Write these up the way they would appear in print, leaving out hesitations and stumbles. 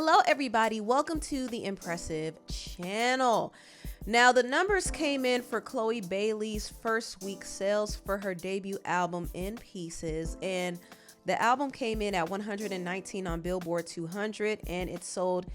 Hello everybody, welcome to the Empressive channel. Now the numbers came in for Chloe Bailey's first week sales for her debut album In Pieces, and the album came in at 119 on Billboard 200 and it sold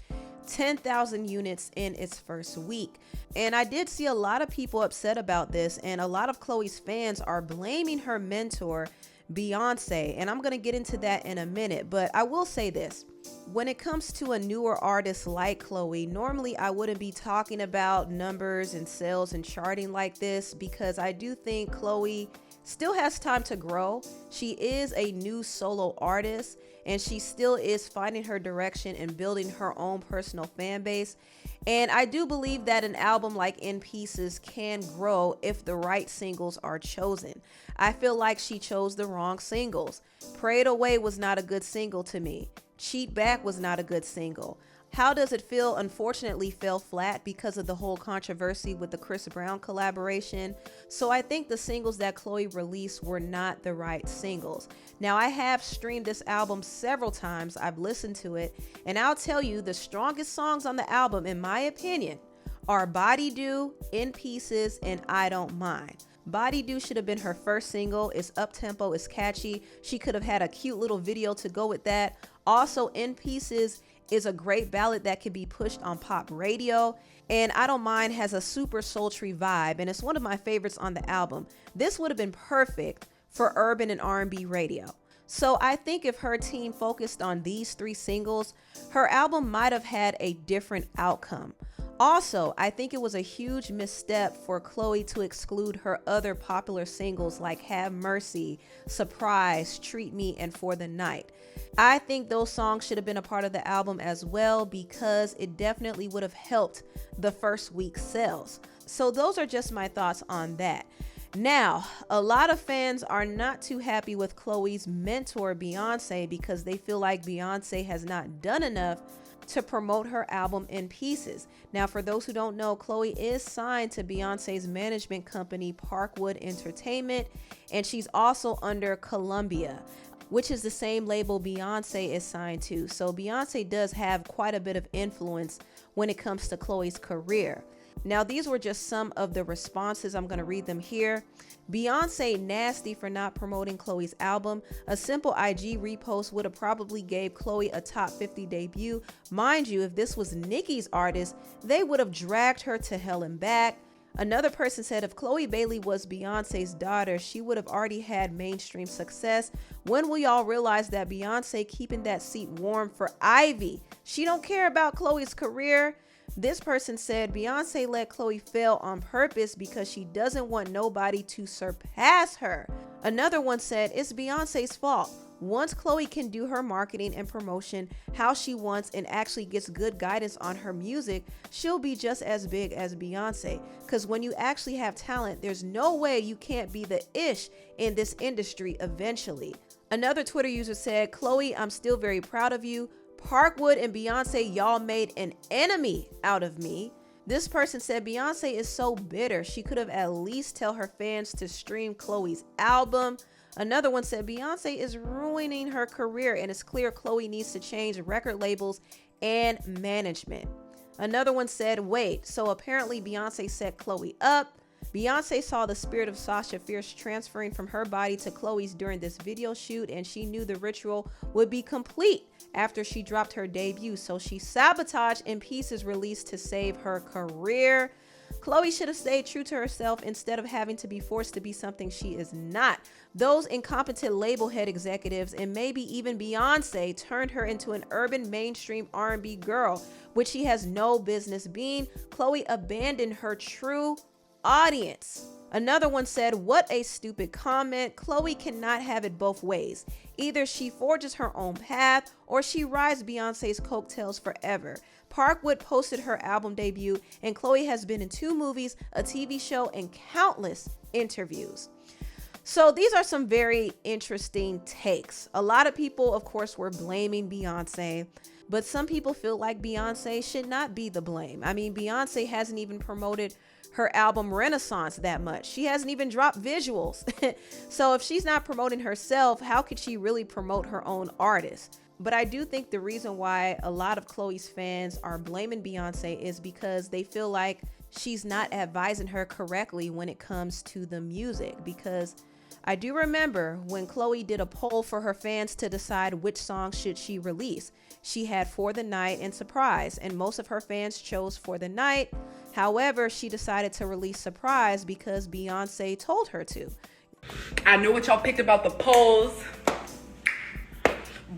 10,000 units in its first week. And I did see a lot of people upset about this, and a lot of Chloe's fans are blaming her mentor Beyonce, and I'm going to get into that in a minute, but I will say this. When it comes to a newer artist like Chloe, normally I wouldn't be talking about numbers and sales and charting like this because I do think Chloe still has time to grow. She is a new solo artist and she still is finding her direction and building her own personal fan base. And I do believe that an album like In Pieces can grow if the right singles are chosen. I feel like she chose the wrong singles. Prayed Away was not a good single to me. Cheat Back was not a good single. How Does It Feel unfortunately fell flat because of the whole controversy with the Chris Brown collaboration. So I think the singles that Chloe released were not the right singles. Now I have streamed this album several times. I've listened to it, and I'll tell you the strongest songs on the album, in my opinion, are Body Do, In Pieces, and I Don't Mind. Body Do should have been her first single. It's up-tempo, it's catchy. She could have had a cute little video to go with that. Also, In Pieces is a great ballad that can be pushed on pop radio. And I Don't Mind has a super sultry vibe, and it's one of my favorites on the album. This would have been perfect for urban and R&B radio. So I think if her team focused on these three singles, her album might have had a different outcome. Also, I think it was a huge misstep for Chloe to exclude her other popular singles like Have Mercy, Surprise, Treat Me, and For the Night. I think those songs should have been a part of the album as well because it definitely would have helped the first week's sales. So those are just my thoughts on that. Now, a lot of fans are not too happy with Chloe's mentor Beyonce because they feel like Beyonce has not done enough to promote her album In Pieces. Now, for those who don't know, Chloe is signed to Beyonce's management company, Parkwood Entertainment, and she's also under Columbia, which is the same label Beyonce is signed to. So Beyonce does have quite a bit of influence when it comes to Chloe's career. Now, these were just some of the responses. I'm going to read them here. Beyonce nasty for not promoting Chloe's album. A simple IG repost would have probably gave Chloe a top 50 debut. Mind you, if this was Nicki's artist, they would have dragged her to hell and back. Another person said if Chloe Bailey was Beyonce's daughter, she would have already had mainstream success. When will y'all realize that Beyonce keeping that seat warm for Ivy? She don't care about Chloe's career. This person said Beyonce let Chloe fail on purpose because she doesn't want nobody to surpass her. Another one said it's Beyonce's fault. Once Chloe can do her marketing and promotion how she wants and actually gets good guidance on her music, she'll be just as big as Beyonce. Because when you actually have talent, there's no way you can't be the ish in this industry eventually. Another Twitter user said, Chloe, I'm still very proud of you. Parkwood and Beyonce, y'all made an enemy out of me. This person said Beyonce is so bitter. She could have at least tell her fans to stream Chloe's album. Another one said Beyonce is ruining her career and it's clear Chloe needs to change record labels and management. Another one said, wait, so apparently Beyonce set Chloe up. Beyonce saw the spirit of Sasha Fierce transferring from her body to Chloe's during this video shoot, and she knew the ritual would be complete after she dropped her debut, so she sabotaged In Pieces release to save her career. Chloe should have stayed true to herself instead of having to be forced to be something she is not. Those incompetent label head executives and maybe even Beyonce turned her into an urban mainstream R&B girl, which she has no business being. Chloe abandoned her true audience. Another one said, what a stupid comment. Chloe cannot have it both ways. Either she forges her own path or she rides Beyonce's coattails forever. Parkwood posted her album debut and Chloe has been in 2 movies, a TV show, and countless interviews. So these are some very interesting takes. A lot of people, of course, were blaming Beyonce, but some people feel like Beyonce should not be the blame. I mean, Beyonce hasn't even promoted her album Renaissance that much. She hasn't even dropped visuals. So if she's not promoting herself, how could she really promote her own artist? But I do think the reason why a lot of Chloe's fans are blaming Beyonce is because they feel like she's not advising her correctly when it comes to the music. Because I do remember when Chloe did a poll for her fans to decide which song should she release. She had For the Night and Surprise, and most of her fans chose For the Night. However, she decided to release Surprise because Beyonce told her to. I know what y'all picked about the polls,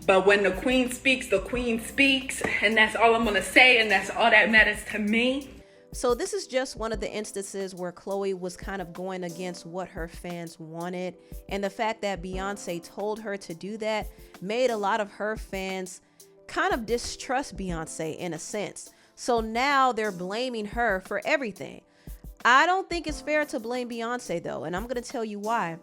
but when the queen speaks, and that's all I'm gonna say, and that's all that matters to me. So this is just one of the instances where Chloe was kind of going against what her fans wanted, and the fact that Beyonce told her to do that made a lot of her fans kind of distrust Beyonce in a sense. So now they're blaming her for everything. I don't think it's fair to blame Beyonce though, and I'm going to tell you why.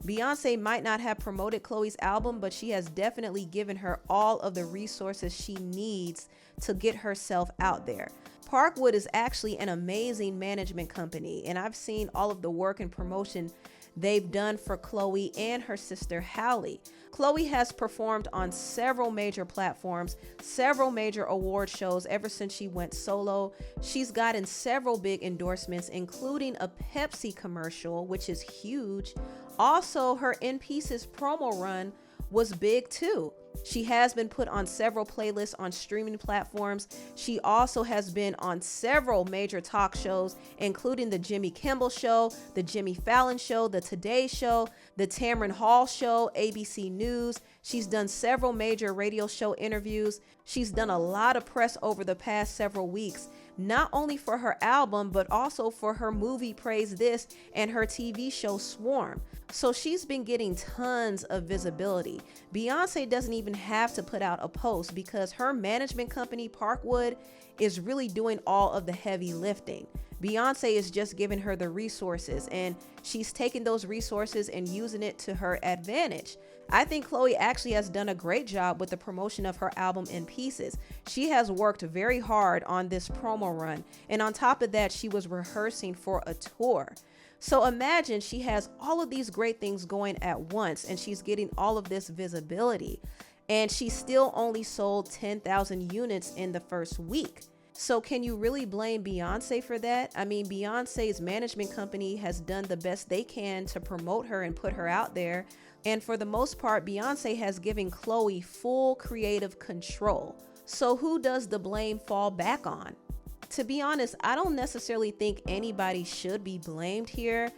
Beyonce might not have promoted Chloe's album, but she has definitely given her all of the resources she needs to get herself out there. Parkwood is actually an amazing management company, and I've seen all of the work and promotion they've done for Chloe and her sister Halle. Chloe has performed on several major platforms, several major award shows ever since she went solo. She's gotten several big endorsements, including a Pepsi commercial, which is huge. Also, her In Pieces promo run was big too. She has been put on several playlists on streaming platforms. She also has been on several major talk shows, including the Jimmy Kimmel Show, the Jimmy Fallon Show, the Today Show, the Tamron Hall Show, ABC News. She's done several major radio show interviews. She's done a lot of press over the past several weeks, not only for her album, but also for her movie Praise This and her TV show Swarm. So she's been getting tons of visibility. Beyonce doesn't even have to put out a post because her management company, Parkwood, is really doing all of the heavy lifting. Beyonce is just giving her the resources, and she's taking those resources and using it to her advantage. I think Chloe actually has done a great job with the promotion of her album In Pieces. She has worked very hard on this promo run, and on top of that, she was rehearsing for a tour. So imagine she has all of these great things going at once, and she's getting all of this visibility, and she still only sold 10,000 units in the first week. So can you really blame Beyonce for that? I mean, Beyonce's management company has done the best they can to promote her and put her out there. And for the most part, Beyonce has given Chloe full creative control. So who does the blame fall back on? To be honest, I don't necessarily think anybody should be blamed here.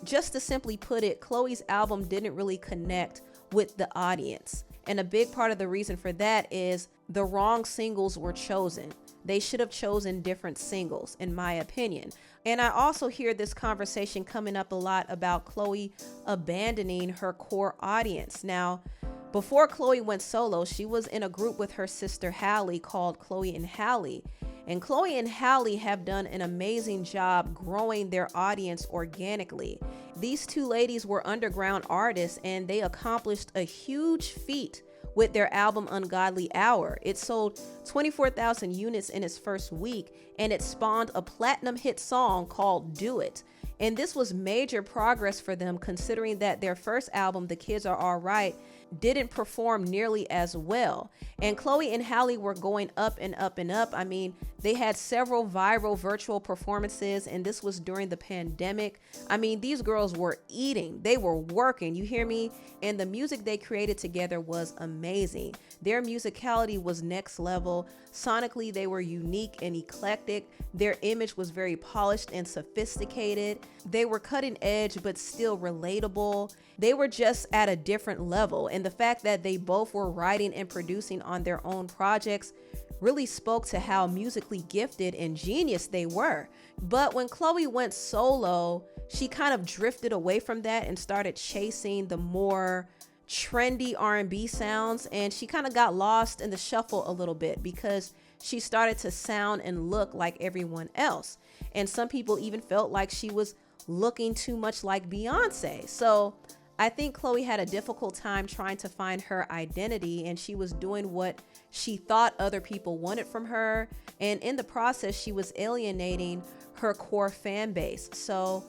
Just to simply put it, Chloe's album didn't really connect with the audience. And a big part of the reason for that is the wrong singles were chosen. They should have chosen different singles, in my opinion. And I also hear this conversation coming up a lot about Chloe abandoning her core audience. Now, before Chloe went solo, she was in a group with her sister Halle called Chloe and Halle. And Chloe and Halle have done an amazing job growing their audience organically. These two ladies were underground artists, and they accomplished a huge feat with their album Ungodly Hour. It sold 24,000 units in its first week, and it spawned a platinum hit song called Do It. And this was major progress for them, considering that their first album, The Kids Are Alright, didn't perform nearly as well. And Chloe and Halle were going up and up and up. I mean, they had several viral virtual performances, and this was during the pandemic. I mean, these girls were eating, they were working, you hear me? And the music they created together was amazing. Their musicality was next level. Sonically, they were unique and eclectic. Their image was very polished and sophisticated. They were cutting edge, but still relatable. They were just at a different level. And the fact that they both were writing and producing on their own projects really spoke to how musically gifted and genius they were. But when Chloe went solo, she kind of drifted away from that and started chasing the more trendy R&B sounds, and she kind of got lost in the shuffle a little bit because she started to sound and look like everyone else. And some people even felt like she was looking too much like Beyonce. So I think Chloe had a difficult time trying to find her identity, and she was doing what she thought other people wanted from her. And in the process, she was alienating her core fan base. So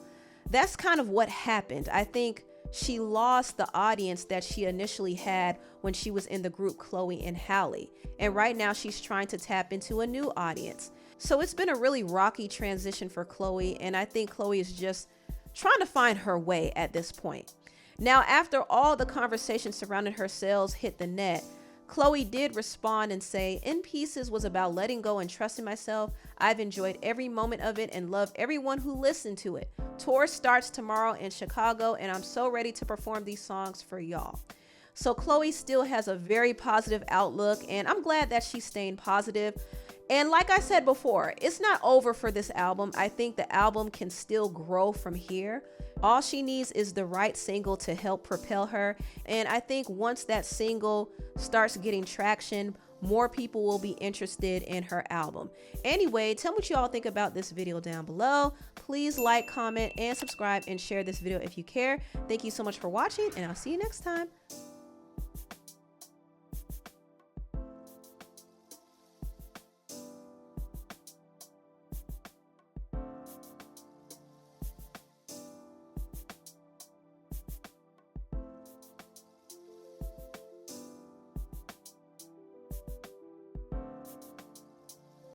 that's kind of what happened. I think she lost the audience that she initially had when she was in the group Chloe and Halle. And right now she's trying to tap into a new audience. So it's been a really rocky transition for Chloe, and I think Chloe is just trying to find her way at this point. Now, after all the conversation surrounding her sales hit the net, Chloe did respond and say, "In Pieces was about letting go and trusting myself. I've enjoyed every moment of it and love everyone who listened to it. Tour starts tomorrow in Chicago, and I'm so ready to perform these songs for y'all." So Chloe still has a very positive outlook, and I'm glad that she's staying positive. And like I said before, it's not over for this album. I think the album can still grow from here. All she needs is the right single to help propel her. And I think once that single starts getting traction, more people will be interested in her album. Anyway, tell me what you all think about this video down below. Please like, comment, and subscribe, and share this video if you care. Thank you so much for watching, and I'll see you next time.